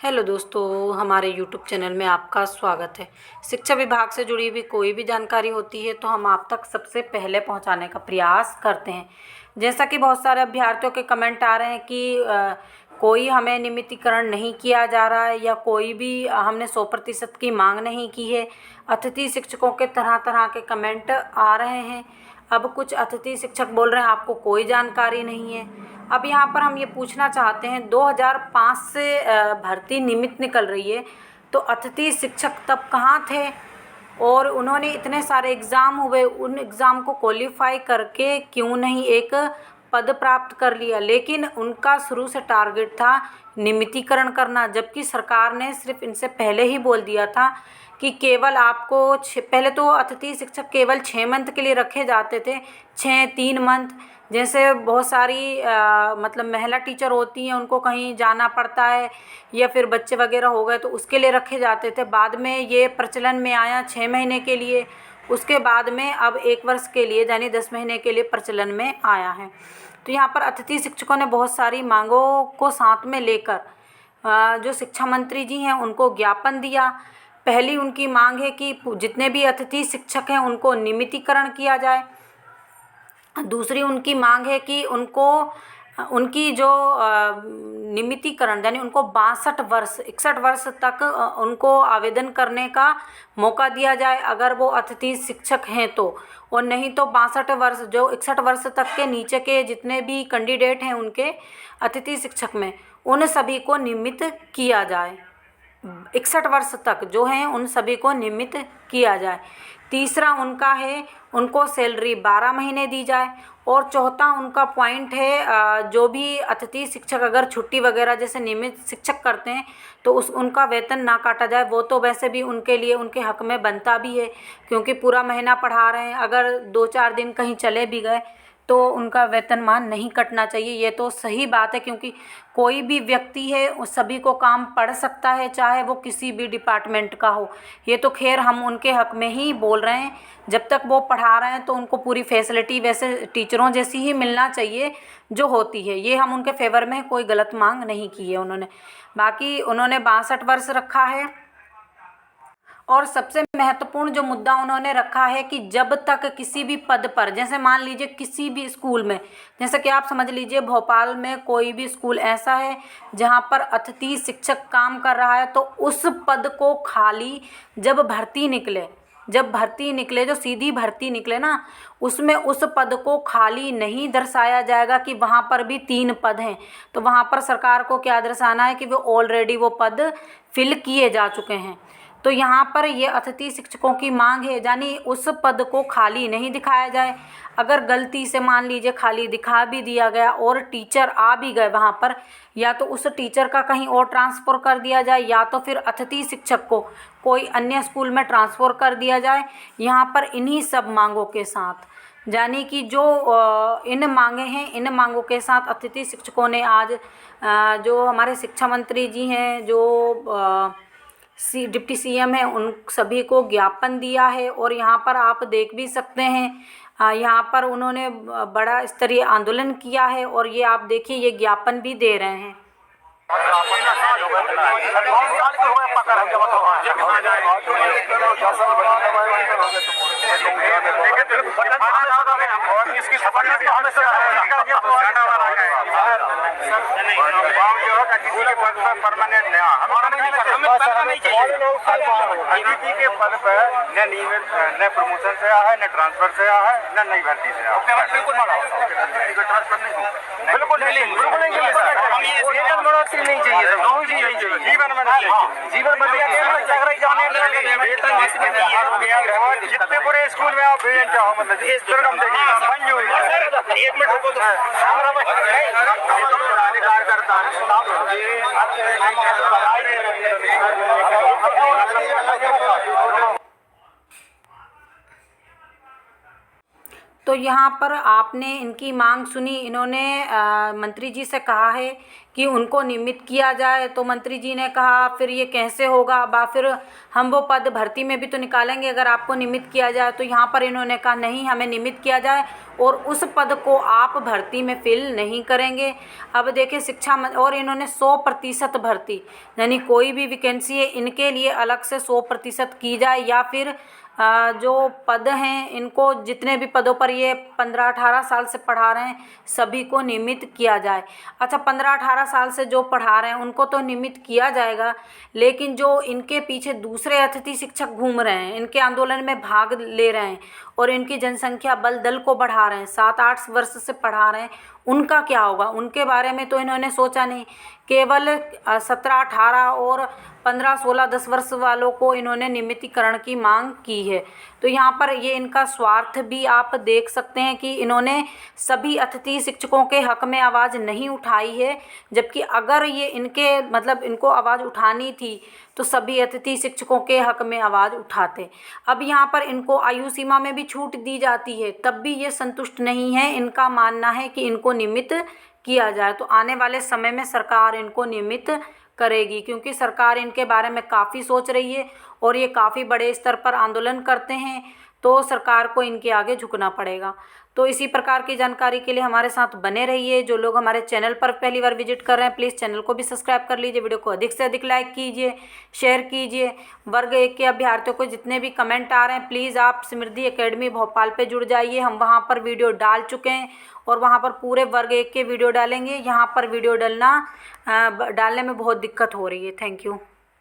Hello दोस्तों, हमारे YouTube channel में आपका स्वागत है। शिक्षा विभाग से जुड़ी हुई कोई भी जानकारी होती है तो हम आप तक सबसे पहले पहुंचाने का प्रयास करते हैं। जैसा कि बहुत सारे अभ्यर्थियों के कमेंट आ रहे हैं कि कोई हमें नियमितीकरण नहीं किया जा रहा है या कोई भी हमने 100% की मांग नहीं की है। अतिथि शिक्षकों के तरह तरह के कमेंट आ रहे हैं। अब कुछ अतिथि शिक्षक बोल रहे हैं आपको कोई जानकारी नहीं है। अब यहाँ पर हम ये पूछना चाहते हैं, 2005 से भर्ती नियमित निकल रही है, तो अतिथि शिक्षक तब कहाँ थे और उन्होंने इतने सारे एग्ज़ाम हुए, उन एग्ज़ाम को क्वालिफाई करके क्यों नहीं एक पद प्राप्त कर लिया। लेकिन उनका शुरू से टारगेट था नियमितीकरण करना, जबकि सरकार ने सिर्फ इनसे पहले ही बोल दिया था कि केवल आपको पहले तो अतिथि शिक्षक केवल 6 मंथ के लिए रखे जाते थे, 3 मंथ। जैसे बहुत सारी मतलब महिला टीचर होती हैं, उनको कहीं जाना पड़ता है या फिर बच्चे वगैरह हो गए तो उसके लिए रखे जाते थे। बाद में ये प्रचलन में आया 6 महीने के लिए, उसके बाद में अब 1 वर्ष के लिए यानी 10 महीने के लिए प्रचलन में आया है। तो यहाँ पर अतिथि शिक्षकों ने बहुत सारी मांगों को साथ में लेकर जो शिक्षा मंत्री जी हैं उनको ज्ञापन दिया। पहली उनकी मांग है कि जितने भी अतिथि शिक्षक हैं उनको नियमितीकरण किया जाए। दूसरी उनकी मांग है कि उनको उनकी जो नियमितीकरण यानी उनको 61 वर्ष तक उनको आवेदन करने का मौका दिया जाए अगर वो अतिथि शिक्षक हैं तो, और नहीं तो 62 वर्ष जो 61 वर्ष तक के नीचे के जितने भी कैंडिडेट हैं उनके अतिथि शिक्षक में, उन सभी को नियमित किया जाए। 61 वर्ष तक जो हैं उन सभी को नियमित किया जाए। तीसरा उनका है उनको सैलरी 12 महीने दी जाए। और चौथा उनका पॉइंट है जो भी अतिथि शिक्षक अगर छुट्टी वगैरह जैसे नियमित शिक्षक करते हैं तो उनका वेतन ना काटा जाए। वो तो वैसे भी उनके लिए उनके हक में बनता भी है, क्योंकि पूरा महीना पढ़ा रहे हैं, अगर 2-4 दिन कहीं चले भी गए तो उनका वेतनमान नहीं कटना चाहिए। ये तो सही बात है, क्योंकि कोई भी व्यक्ति है उस सभी को काम पढ़ सकता है, चाहे वो किसी भी डिपार्टमेंट का हो। ये तो खैर हम उनके हक में ही बोल रहे हैं। जब तक वो पढ़ा रहे हैं तो उनको पूरी फैसिलिटी वैसे टीचरों जैसी ही मिलना चाहिए जो होती है। ये हम उनके फेवर में कोई गलत मांग नहीं की है उन्होंने। बाकी उन्होंने 62 वर्ष रखा है। और सबसे महत्वपूर्ण जो मुद्दा उन्होंने रखा है कि जब तक किसी भी पद पर, जैसे मान लीजिए किसी भी स्कूल में, जैसे कि आप समझ लीजिए भोपाल में कोई भी स्कूल ऐसा है जहाँ पर अतिथि शिक्षक काम कर रहा है, तो उस पद को खाली जब भर्ती निकले जो सीधी भर्ती निकले ना, उसमें उस पद को खाली नहीं दर्शाया जाएगा कि वहाँ पर भी 3 पद हैं। तो वहाँ पर सरकार को क्या दर्शाना है कि वो ऑलरेडी वो पद फिल किए जा चुके हैं। तो यहाँ पर ये अतिथि शिक्षकों की मांग है, यानी उस पद को खाली नहीं दिखाया जाए। अगर गलती से मान लीजिए खाली दिखा भी दिया गया और टीचर आ भी गए वहाँ पर, या तो उस टीचर का कहीं और ट्रांसफ़र कर दिया जाए या तो फिर अतिथि शिक्षक को कोई अन्य स्कूल में ट्रांसफ़र कर दिया जाए। यहाँ पर इन्हीं सब मांगों के साथ, यानी कि जो इन मांगे हैं, इन मांगों के साथ अतिथि शिक्षकों ने आज जो हमारे शिक्षा मंत्री जी हैं, जो डिप्टी सीएम है, उन सभी को ज्ञापन दिया है। और यहाँ पर आप देख भी सकते हैं, यहाँ पर उन्होंने बड़ा स्तरीय आंदोलन किया है और ये आप देखिए ये ज्ञापन भी दे रहे हैं। अतिथि के पद पर न प्रमोशन से आया है, न ट्रांसफर से आया है, न नई भर्ती से आया है। बिल्कुल ट्रांसफर नहीं होगा, बिल्कुल नहीं चाहिए। जीवन में जितने पूरे स्कूल में आप भेज चाहो, मतलब एक मिनट रुको तो यहाँ पर आपने इनकी मांग सुनी। इन्होंने मंत्री जी से कहा है कि उनको नियमित किया जाए, तो मंत्री जी ने कहा फिर ये कैसे होगा, फिर हम वो पद भर्ती में भी तो निकालेंगे अगर आपको नियमित किया जाए। तो यहाँ पर इन्होंने कहा नहीं, हमें नियमित किया जाए और उस पद को आप भर्ती में फिल नहीं करेंगे। अब देखिए और इन्होंने 100% भर्ती, यानी कोई भी वैकेंसी है इनके लिए अलग से 100% की जाए, या फिर जो पद हैं इनको जितने भी पदों पर ये 15-18 साल से पढ़ा रहे हैं सभी को नियमित किया जाए। अच्छा, 15-18 साल से जो पढ़ा रहे हैं उनको तो नियमित किया जाएगा, लेकिन जो इनके पीछे दूसरे अतिथि शिक्षक घूम रहे हैं, इनके आंदोलन में भाग ले रहे हैं और इनकी जनसंख्या बल दल को बढ़ा रहे हैं, 7-8 वर्ष से पढ़ा रहे हैं, उनका क्या होगा? उनके बारे में तो इन्होंने सोचा नहीं। केवल 17-18 और 15-16 10 वर्ष वालों को इन्होंने नियमितीकरण की मांग की है। तो यहाँ पर ये इनका स्वार्थ भी आप देख सकते हैं कि इन्होंने सभी अतिथि शिक्षकों के हक में आवाज़ नहीं उठाई है, जबकि अगर ये इनको आवाज़ उठानी थी तो सभी अतिथि शिक्षकों के हक में आवाज़ उठाते। अब यहाँ पर इनको आयु सीमा में भी छूट दी जाती है, तब भी ये संतुष्ट नहीं है। इनका मानना है कि इनको नियमित किया जाए। तो आने वाले समय में सरकार इनको नियमित करेगी, क्योंकि सरकार इनके बारे में काफ़ी सोच रही है और ये काफ़ी बड़े स्तर पर आंदोलन करते हैं, तो सरकार को इनके आगे झुकना पड़ेगा। तो इसी प्रकार की जानकारी के लिए हमारे साथ बने रहिए। जो लोग हमारे चैनल पर पहली बार विजिट कर रहे हैं प्लीज़ चैनल को भी सब्सक्राइब कर लीजिए, वीडियो को अधिक से अधिक लाइक कीजिए, शेयर कीजिए। वर्ग 1 के अभ्यर्थियों को जितने भी कमेंट आ रहे हैं प्लीज़ आप समृद्धि एकेडमी भोपाल पे जुड़ जाइए। हम वहाँ पर वीडियो डाल चुके हैं और वहाँ पर पूरे वर्ग 1 के वीडियो डालेंगे। यहाँ पर वीडियो डालने में बहुत दिक्कत हो रही है। Thank you.